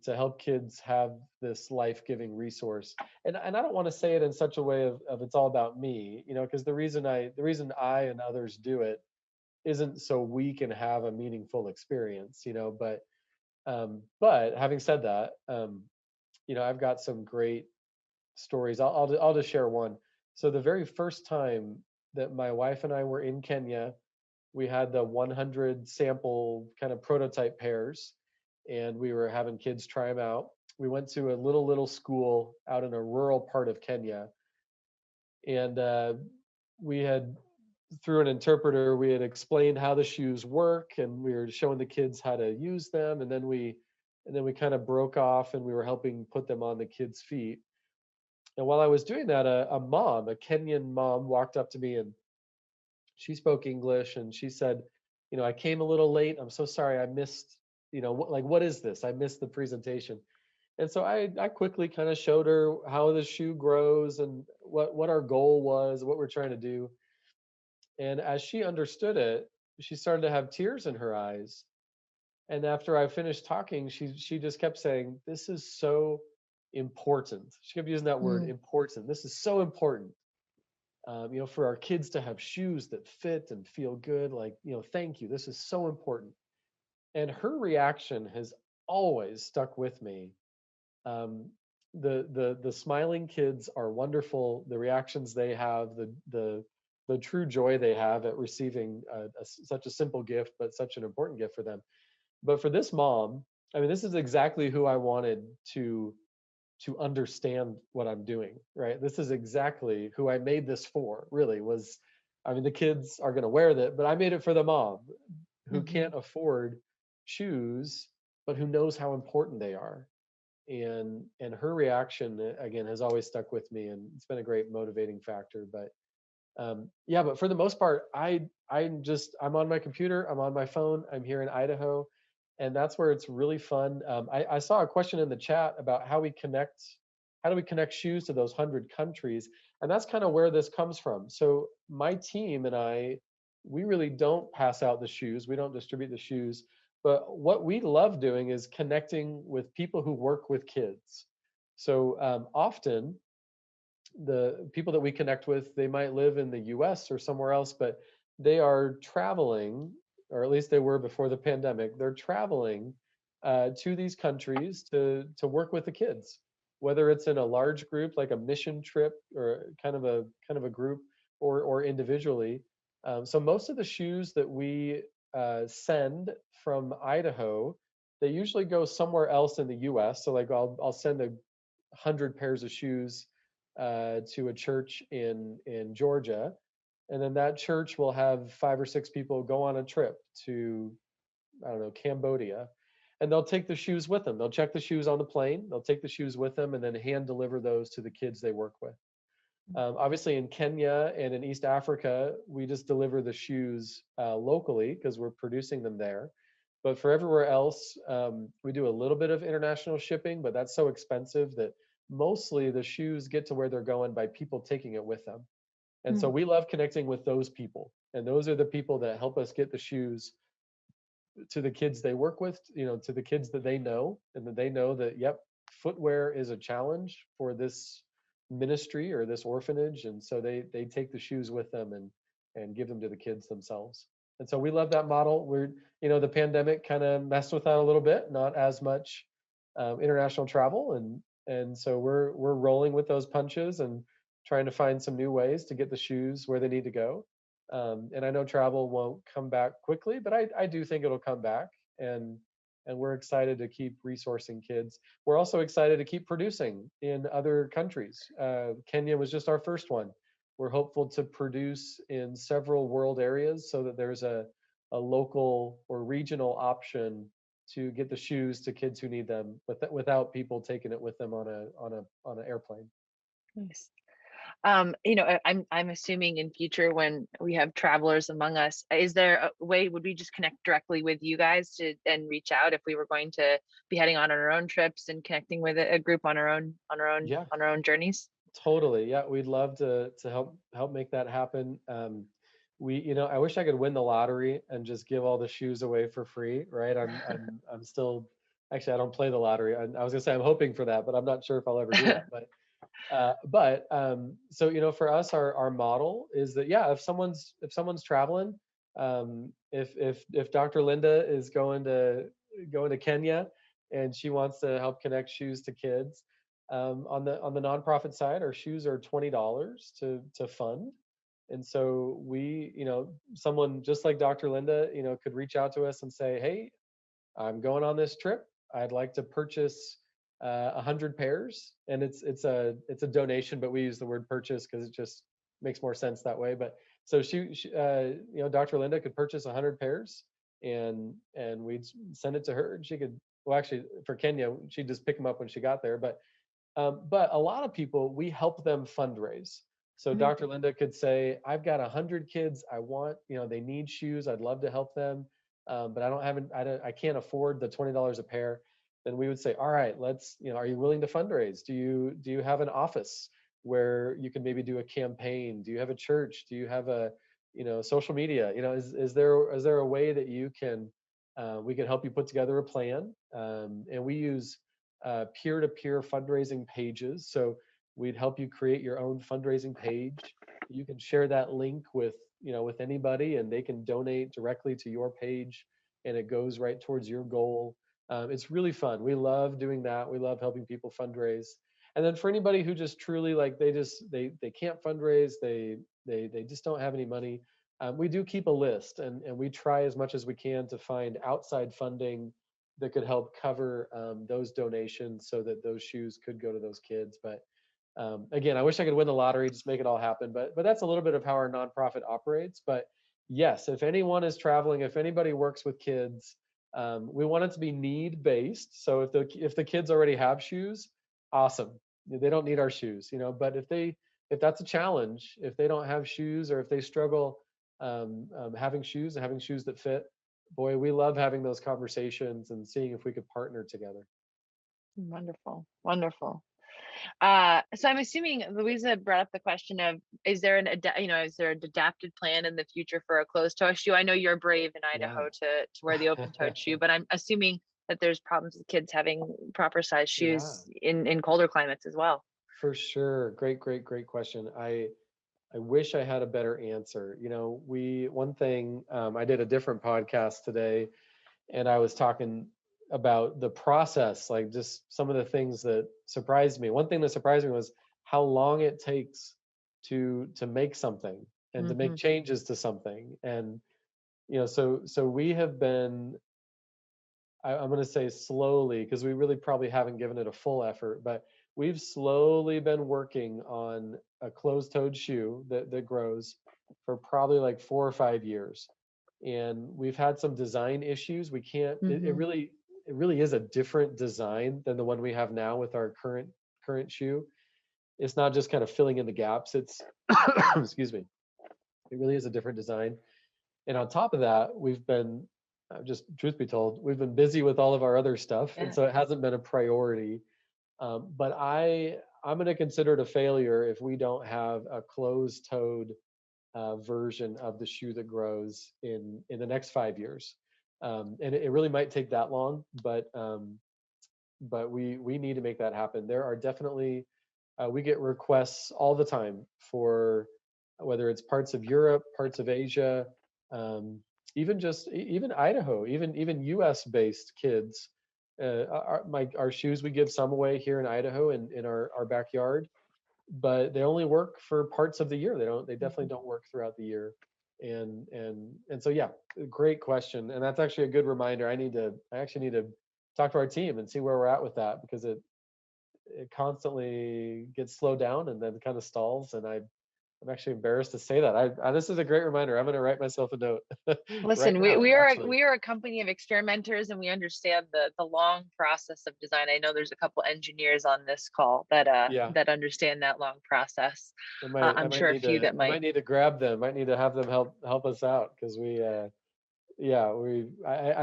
help kids have this life-giving resource. And I don't want to say it in such a way of it's all about me, because the reason I and others do it isn't so we can have a meaningful experience, but having said that, I've got some great stories. I'll just share one. So the very first time that my wife and I were in Kenya, we had the 100 sample kind of prototype pairs, and we were having kids try them out. We went to a little school out in a rural part of Kenya, and we had through an interpreter, we had explained how the shoes work, and we were showing the kids how to use them, and then we kind of broke off, and we were helping put them on the kids' feet. And while I was doing that, a Kenyan mom, walked up to me, and she spoke English, and she said, I came a little late. I'm so sorry. I missed, what is this? I missed the presentation. And so I quickly kind of showed her how the shoe grows and what our goal was, what we're trying to do. And as she understood it, she started to have tears in her eyes. And after I finished talking, she just kept saying, "This is so important." She kept using that word, Mm. important. This is so important. For our kids to have shoes that fit and feel good. Like, thank you. This is so important. And her reaction has always stuck with me. Um, the smiling kids are wonderful. The reactions they have, the true joy they have at receiving such a simple gift, but such an important gift for them. But for this mom, I mean, this is exactly who I wanted to understand what I'm doing, right? This is exactly who I made this for, really was. I mean, the kids are going to wear that, but I made it for the mom who Mhm. can't afford shoes, but who knows how important they are. And her reaction, again, has always stuck with me, and it's been a great motivating factor. But yeah, but for the most part, I'm on my computer, I'm on my phone, I'm here in Idaho, and that's where it's really fun. I saw a question in the chat about how do we connect shoes to those 100 countries, and that's kind of where this comes from. So my team and I, we really don't pass out the shoes, we don't distribute the shoes, but what we love doing is connecting with people who work with kids. So often the people that we connect with, they might live in the US or somewhere else, but they are traveling, or at least they were before the pandemic. They're traveling to these countries to work with the kids, whether it's in a large group like a mission trip, or kind of a group, or individually. So most of the shoes that we send from Idaho, they usually go somewhere else in the US. So like I'll send 100 pairs of shoes to a church in Georgia, and then that church will have 5 or 6 people go on a trip to, I don't know, Cambodia, and they'll take the shoes with them. They'll check the shoes on the plane. They'll take the shoes with them and then hand deliver those to the kids they work with. Obviously, in Kenya and in East Africa, we just deliver the shoes locally because we're producing them there. But for everywhere else, we do a little bit of international shipping, but that's so expensive that mostly the shoes get to where they're going by people taking it with them. And so Mm. we love connecting with those people. And those are the people that help us get the shoes to the kids they work with, to the kids that they know, and that they know that, yep, footwear is a challenge for this ministry or this orphanage. And so they take the shoes with them and give them to the kids themselves. And so we love that model. The pandemic kind of messed with that a little bit, not as much international travel. And so we're rolling with those punches and trying to find some new ways to get the shoes where they need to go. And I know travel won't come back quickly, but I do think it'll come back. And we're excited to keep resourcing kids. We're also excited to keep producing in other countries. Kenya was just our first one. We're hopeful to produce in several world areas so that there's a local or regional option to get the shoes to kids who need them without people taking it with them on an airplane. Nice. I'm assuming in future when we have travelers among us, is there a way, would we just connect directly with you guys to and reach out if we were going to be heading on our own trips and connecting with a group on our own Yeah, journeys? totally. Yeah, we'd love to help make that happen. I wish I could win the lottery and just give all the shoes away for free, right? I'm still, actually, I don't play the lottery. I was gonna say I'm hoping for that, but I'm not sure if I'll ever do that. So for us, our model is that, yeah, if someone's traveling, if Dr. Linda is going to Kenya and she wants to help connect shoes to kids, on the nonprofit side, our shoes are $20 to fund. And so someone just like Dr. Linda, could reach out to us and say, hey, I'm going on this trip. I'd like to purchase 100 pairs, and it's a donation, but we use the word purchase because it just makes more sense that way. But so Dr. Linda could purchase 100 pairs, and we'd send it to her, and she could. Well, actually, for Kenya, she'd just pick them up when she got there. But a lot of people, we help them fundraise. So Mhm. Dr. Linda could say, I've got 100 kids. They need shoes. I'd love to help them. But I can't afford the $20 a pair. Then we would say, all right, are you willing to fundraise? Do you have an office where you can maybe do a campaign? Do you have a church? Do you have social media? Is there a way that we can help you put together a plan? And we use peer-to-peer fundraising pages. So we'd help you create your own fundraising page. You can share that link with anybody, and they can donate directly to your page, and it goes right towards your goal. It's really fun. We love doing that. We love helping people fundraise. And then for anybody who just truly they can't fundraise, they just don't have any money. We do keep a list, and we try as much as we can to find outside funding that could help cover those donations so that those shoes could go to those kids. But again, I wish I could win the lottery, just make it all happen. But that's a little bit of how our nonprofit operates. But yes, if anyone is traveling, if anybody works with kids, we want it to be need based. So if the kids already have shoes, awesome. They don't need our shoes, But if that's a challenge, if they don't have shoes, or if they struggle having shoes and having shoes that fit, boy, we love having those conversations and seeing if we could partner together. Wonderful, wonderful. So I'm assuming Louisa brought up the question of, is there is there an adapted plan in the future for a closed-toe shoe? I know you're brave in Yeah. Idaho to wear the open-toed shoe, but I'm assuming that there's problems with kids having proper size Yeah, shoes in colder climates as well. for sure. Great, great, great question. I wish I had a better answer. One thing, I did a different podcast today, and I was talking about the process, like just some of the things that surprised me. One thing that surprised me was how long it takes to make something and to make Hmm. changes to something. And so we have been, I'm going to say slowly, because we really probably haven't given it a full effort, but we've slowly been working on a closed-toed shoe that grows for probably like 4 or 5 years. And we've had some design issues. We can't, Mm-hmm. it really is a different design than the one we have now with our current shoe. It's not just kind of filling in the gaps. It's excuse me. It really is a different design. And on top of that, we've been just truth be told, we've been busy with all of our other stuff, and Yeah. so it hasn't been a priority. But I'm going to consider it a failure if we don't have a closed-toed version of the shoe that grows in the next 5 years. And it really might take that long, but we need to make that happen. There are definitely we get requests all the time for whether it's parts of Europe, parts of Asia, um, even Idaho, even U.S. based kids. Our shoes we give some away here in Idaho in our backyard, but they only work for parts of the year. They definitely Mm-hmm. don't work throughout the year. And so yeah, great question. And that's actually a good reminder. I actually need to talk to our team and see where we're at with that, because it constantly gets slowed down and then kind of stalls. And I'm actually embarrassed to say that. This is a great reminder. I'm going to write myself a note right Listen, we, now, we are actually. we are a company of experimenters, and we understand the long process of design. I know there's a couple engineers on this call Yeah, that understand that long process. I I'm might sure a need few to that I might might. need to grab them. Might need to have them help us out, because I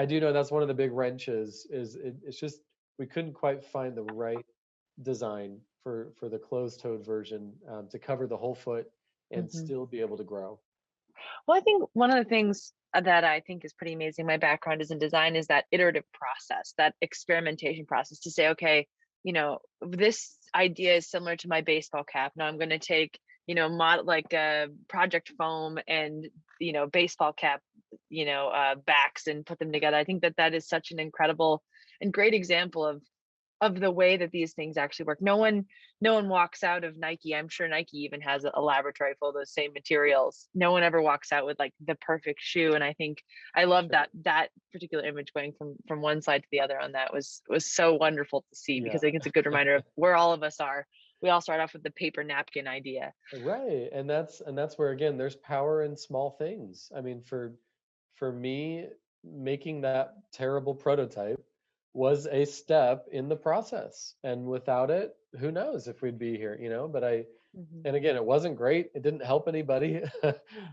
do know that's one of the big wrenches. It's just we couldn't quite find the right design for the closed-toed version, to cover the whole foot and Mhm. still be able to grow. Well, I think one of the things that I think is pretty amazing, my background is in design, is that iterative process, that experimentation process to say, okay, this idea is similar to my baseball cap. Now I'm going to take, like project foam and, baseball cap, backs and put them together. I think that is such an incredible and great example of the way that these things actually work. No one walks out of Nike. I'm sure Nike even has a laboratory full of those same materials. No one ever walks out with like the perfect shoe. And I think I love Sure. that particular image going from one side to the other on that was so wonderful to see, Yeah. because I think it's a good reminder of where all of us are. We all start off with the paper napkin idea. Right. And that's where, again, there's power in small things. I mean, for me, making that terrible prototype was a step in the process. And without it, who knows if we'd be here, but Mhm. and again, it wasn't great. It didn't help anybody,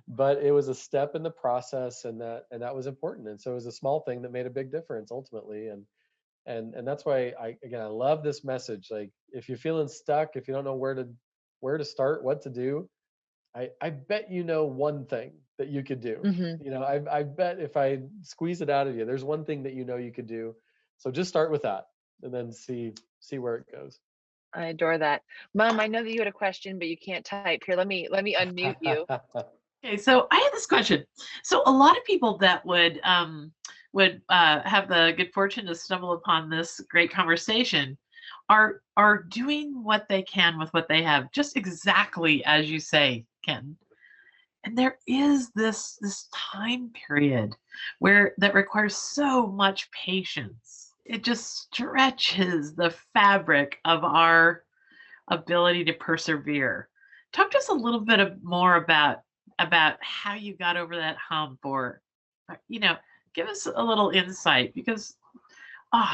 but it was a step in the process, and that was important. And so it was a small thing that made a big difference ultimately. And that's why I love this message. Like, if you're feeling stuck, if you don't know where to start, what to do, I bet one thing that you could do. Mhm. I bet if I squeeze it out of you, there's one thing that you could do. So just start with that, and then see where it goes. I adore that. Mom, I know that you had a question, but you can't type. Here, let me unmute you. Okay, so I had this question. So a lot of people that would have the good fortune to stumble upon this great conversation are doing what they can with what they have, just exactly as you say, Ken. And there is this time period where that requires so much patience. It just stretches the fabric of our ability to persevere. Talk to us a little bit more about how you got over that hump, or you know, give us a little insight, because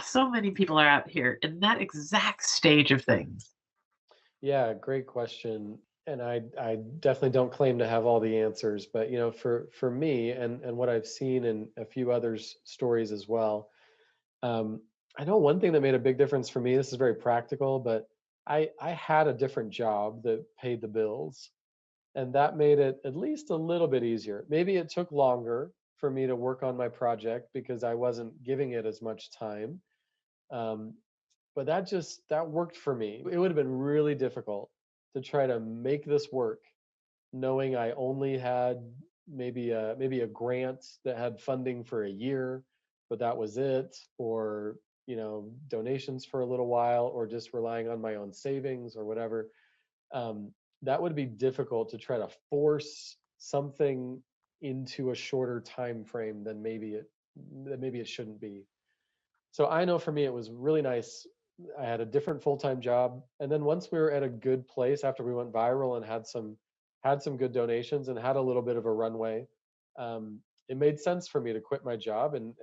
so many people are out here in that exact stage of things. Yeah, great question. And I definitely don't claim to have all the answers, but for me, and what I've seen in a few others' stories as well. Um, I know one thing that made a big difference for me. This is very practical, but I had a different job that paid the bills, and that made it at least a little bit easier. Maybe it took longer for me to work on my project because I wasn't giving it as much time. Um, but that worked for me. It would have been really difficult to try to make this work, knowing I only had maybe a grant that had funding for a year, but that was it, or donations for a little while, or just relying on my own savings or whatever. um, that would be difficult to try to force something into a shorter time frame than maybe it shouldn't be. So I know for me it was really nice I had a different full-time job. And then once we were at a good place after we went viral and had some good donations and had a little bit of a runway, it made sense for me to quit my job, and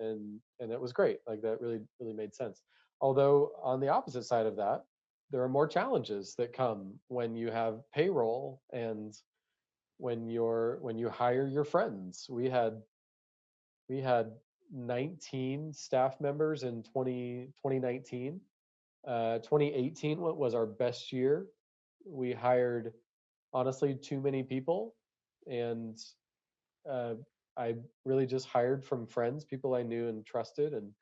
it was great. Like that really made sense. Although on the opposite side of that, there are more challenges that come when you have payroll and when you hire your friends. We had 19 staff members in 2019. 2018 was our best year. We hired, honestly, too many people, and uh, I really just hired from friends, people I knew and trusted. And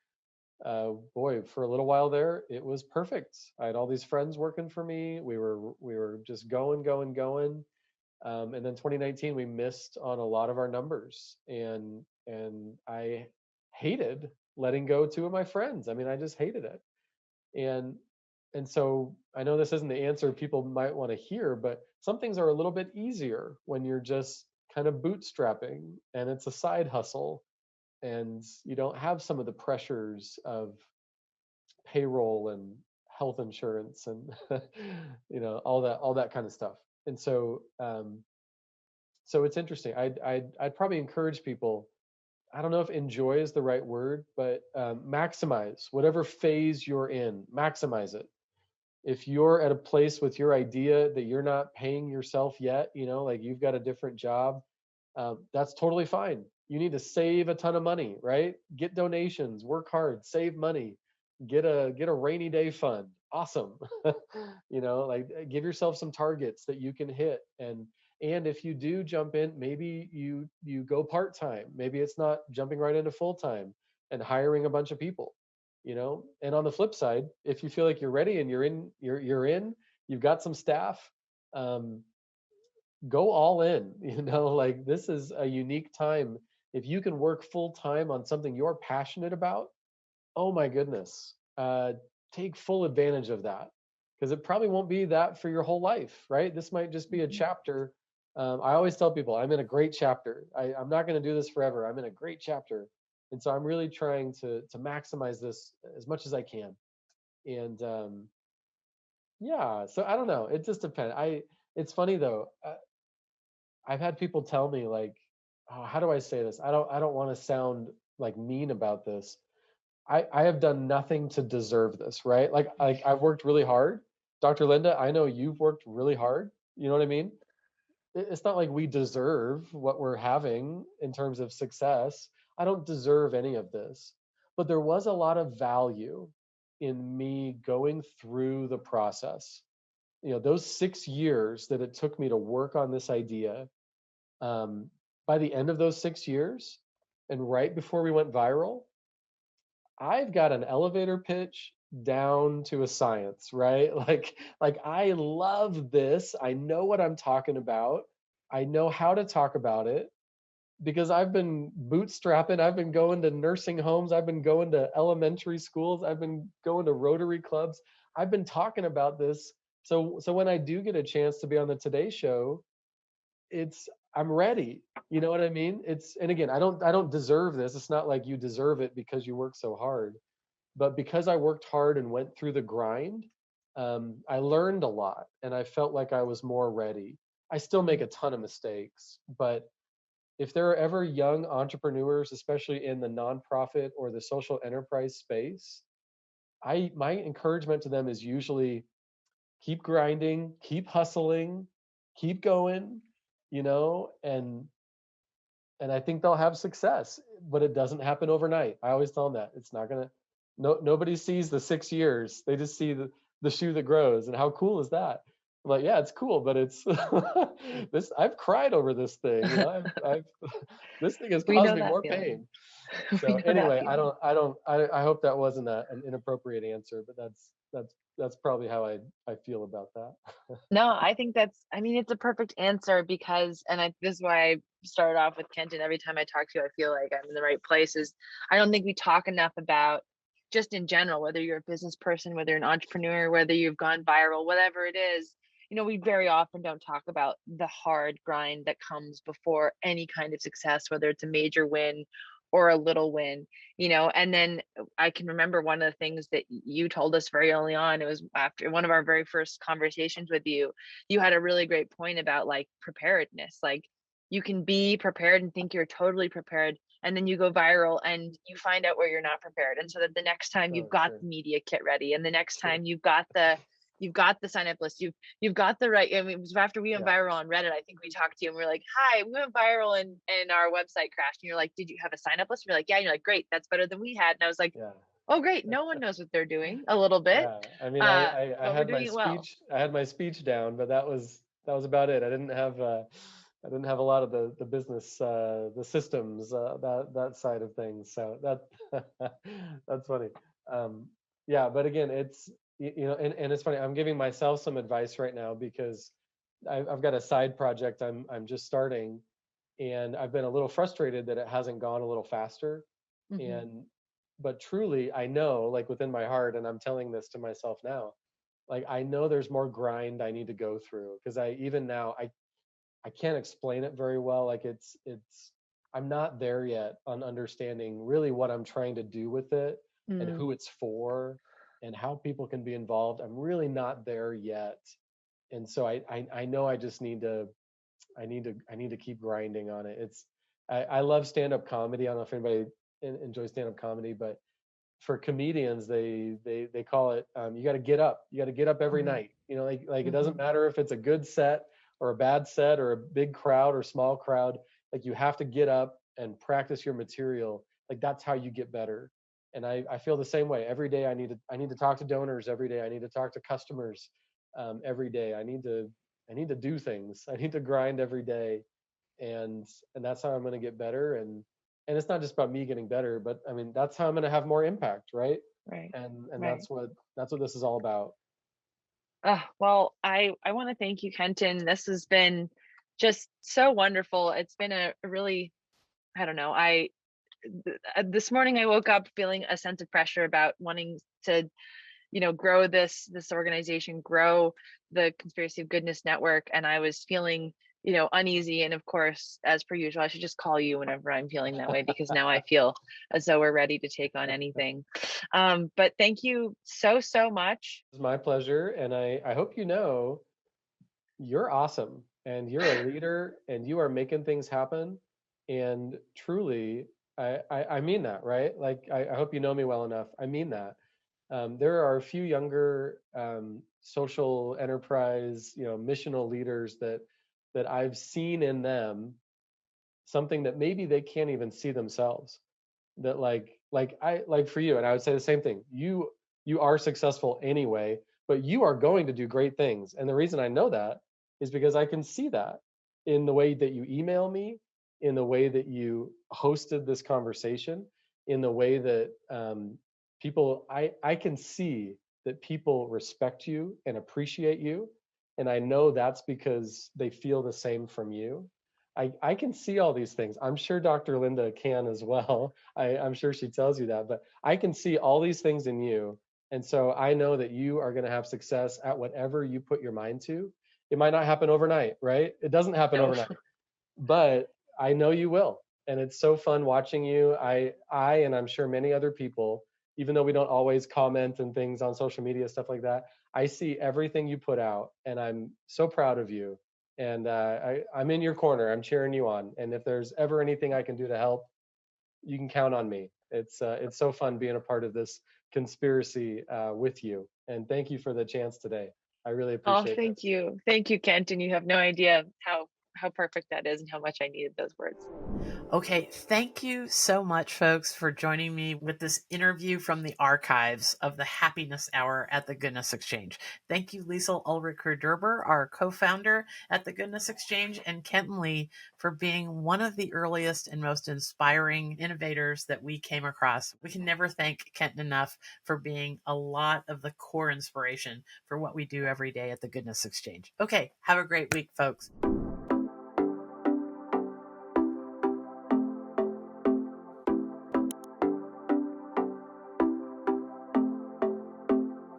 boy, for a little while there, it was perfect. I had all these friends working for me. We were just going. And then 2019, we missed on a lot of our numbers, and I hated letting go two of my friends. I mean, I just hated it. And and so I know this isn't the answer people might want to hear, but some things are a little bit easier when you're just kind of bootstrapping and it's a side hustle, and you don't have some of the pressures of payroll and health insurance and all that kind of stuff. And so it's interesting. I'd probably encourage people. I don't know if enjoy is the right word, but maximize whatever phase you're in. Maximize it. If you're at a place with your idea that you're not paying yourself yet, like you've got a different job, that's totally fine. You need to save a ton of money, right? Get donations, work hard, save money, get a rainy day fund. Awesome. Like give yourself some targets that you can hit. And if you do jump in, maybe you go part-time. Maybe it's not jumping right into full-time and hiring a bunch of people. And on the flip side, if you feel like you're ready and you're in, you've got some staff, um, go all in. Like this is a unique time. If you can work full time on something you're passionate about, oh my goodness, take full advantage of that, because it probably won't be that for your whole life, right? This might just be a Mhm. chapter. I always tell people I'm in a great chapter. I'm not going to do this forever. I'm in a great chapter. And so I'm really trying to maximize this as much as I can. And yeah, so I don't know. It just depends. It's funny though. I've had people tell me like, oh, how do I say this? I don't want to sound like mean about this. I have done nothing to deserve this, right? Like I've worked really hard. Dr. Linda, I know you've worked really hard. You know what I mean? It's not like we deserve what we're having in terms of success. I don't deserve any of this. But there was a lot of value in me going through the process. Those 6 years that it took me to work on this idea, um, by the end of those 6 years, and right before we went viral, I've got an elevator pitch down to a science, right? Like I love this. I know what I'm talking about. I know how to talk about it because I've been bootstrapping. I've been going to nursing homes. I've been going to elementary schools. I've been going to Rotary clubs. I've been talking about this. So when I do get a chance to be on the Today Show, I'm ready. You know what I mean? And again, I don't deserve this. It's not like you deserve it because you work so hard, but because I worked hard and went through the grind, I learned a lot and I felt like I was more ready. I still make a ton of mistakes, but if there are ever young entrepreneurs, especially in the nonprofit or the social enterprise space, my encouragement to them is usually keep grinding, keep hustling, keep going, and I think they'll have success, but it doesn't happen overnight. I always tell them that it's not gonna. No, nobody sees the 6 years. They just see the shoe that grows. And how cool is that? I'm like, yeah, it's cool, but it's this. I've cried over this thing. I've this thing has We caused know me that more feeling. pain. We So know that anyway, I feeling. don't, I don't, I hope that wasn't an inappropriate answer, but that's probably how I feel about that. No, I think I mean, it's a perfect answer because, and this is why I started off with Kenton. Every time I talk to you, I feel like I'm in the right place. Is I don't think we talk enough about just in general, whether you're a business person, whether you're an entrepreneur, whether you've gone viral, whatever it is, we very often don't talk about the hard grind that comes before any kind of success, whether it's a major win or a little win, and then I can remember one of the things that you told us very early on. It was after one of our very first conversations with you. You had a really great point about like preparedness. Like you can be prepared and think you're totally prepared, and then you go viral and you find out where you're not prepared. And so that the next time you've Oh, got sure. the media kit ready, and the next Sure. time you've got the sign up list, you've got the right. I mean, it was after we went Yeah. viral on Reddit. I think we talked to you and we are like, "Hi, we went viral and our website crashed." And you're like, "Did you have a sign up list?" And you're like, "Yeah." And you're like, "Great, that's better than we had." And I was like, Yeah. "Oh, great, no one knows what they're doing a little bit, Yeah. I mean, I but we're had my doing it well." speech, down, but that was about it. I didn't have a lot of the business, the systems, that side of things. So that's funny. Um, yeah, but again, it's and it's funny. I'm giving myself some advice right now because I've got a side project I'm just starting, and I've been a little frustrated that it hasn't gone a little faster. Hmm. And but truly, I know, like within my heart, and I'm telling this to myself now, like I know there's more grind I need to go through because I even now I can't explain it very well. Like it's I'm not there yet on understanding really what I'm trying to do with it and Mm, who it's for and how people can be involved. I'm really not there yet. And so I know I just need to I need to keep grinding on it. I love stand-up comedy. I don't know if anybody enjoys stand-up comedy, but for comedians, they call it you got to get up. You got to get up every mhm, night. Like it doesn't mhm. matter if it's a good set or a bad set or a big crowd or small crowd. Like you have to get up and practice your material. Like that's how you get better. And I feel the same way. Every day I need to talk to donors. Every day I need to talk to customers. Every day I need to do things. I need to grind every day, and that's how I'm going to get better. And it's not just about me getting better, but I mean that's how I'm going to have more impact, right? Right, And right. that's what this is all about. Well, I want to thank you, Kenton. This has been just so wonderful. It's been a really, I don't know. This morning I woke up feeling a sense of pressure about wanting to, grow this organization, grow the Conspiracy of Goodness Network, and I was feeling, uneasy. And of course, as per usual, I should just call you whenever I'm feeling that way, because now I feel as though we're ready to take on anything. But thank you so much. It's my pleasure, and I hope you know you're awesome and you're a leader and you are making things happen. And truly, I mean that, right? Like I hope you know me well enough. I mean that. There are a few younger social enterprise, missional leaders that I've seen in them something that maybe they can't even see themselves. That like for you, and I would say the same thing. You are successful anyway, but you are going to do great things. And the reason I know that is because I can see that in the way that you email me, in the way that you hosted this conversation, in the way that people I can see that people respect you and appreciate you. And I know that's because they feel the same from you. I can see all these things. I'm sure Dr. Linda can as well. I'm sure she tells you that, but I can see all these things in you. And so I know that you are going to have success at whatever you put your mind to. It might not happen overnight, right? It doesn't happen No. overnight, but I know you will. And it's so fun watching you. And I'm sure many other people, even though we don't always comment and things on social media, stuff like that, I see everything you put out, and I'm so proud of you. And I'm in your corner. I'm cheering you on. And if there's ever anything I can do to help, you can count on me. It's so fun being a part of this conspiracy with you. And thank you for the chance today. I really Oh, appreciate thank this. you. Thank you, Kenton. You have no idea how perfect that is and how much I needed those words. Okay, thank you so much, folks, for joining me with this interview from the archives of the Happiness Hour at the Goodness Exchange. Thank you, Liesl Ulrich-Derber, our co-founder at the Goodness Exchange, and Kenton Lee for being one of the earliest and most inspiring innovators that we came across. We can never thank Kenton enough for being a lot of the core inspiration for what we do every day at the Goodness Exchange. Okay, have a great week, folks.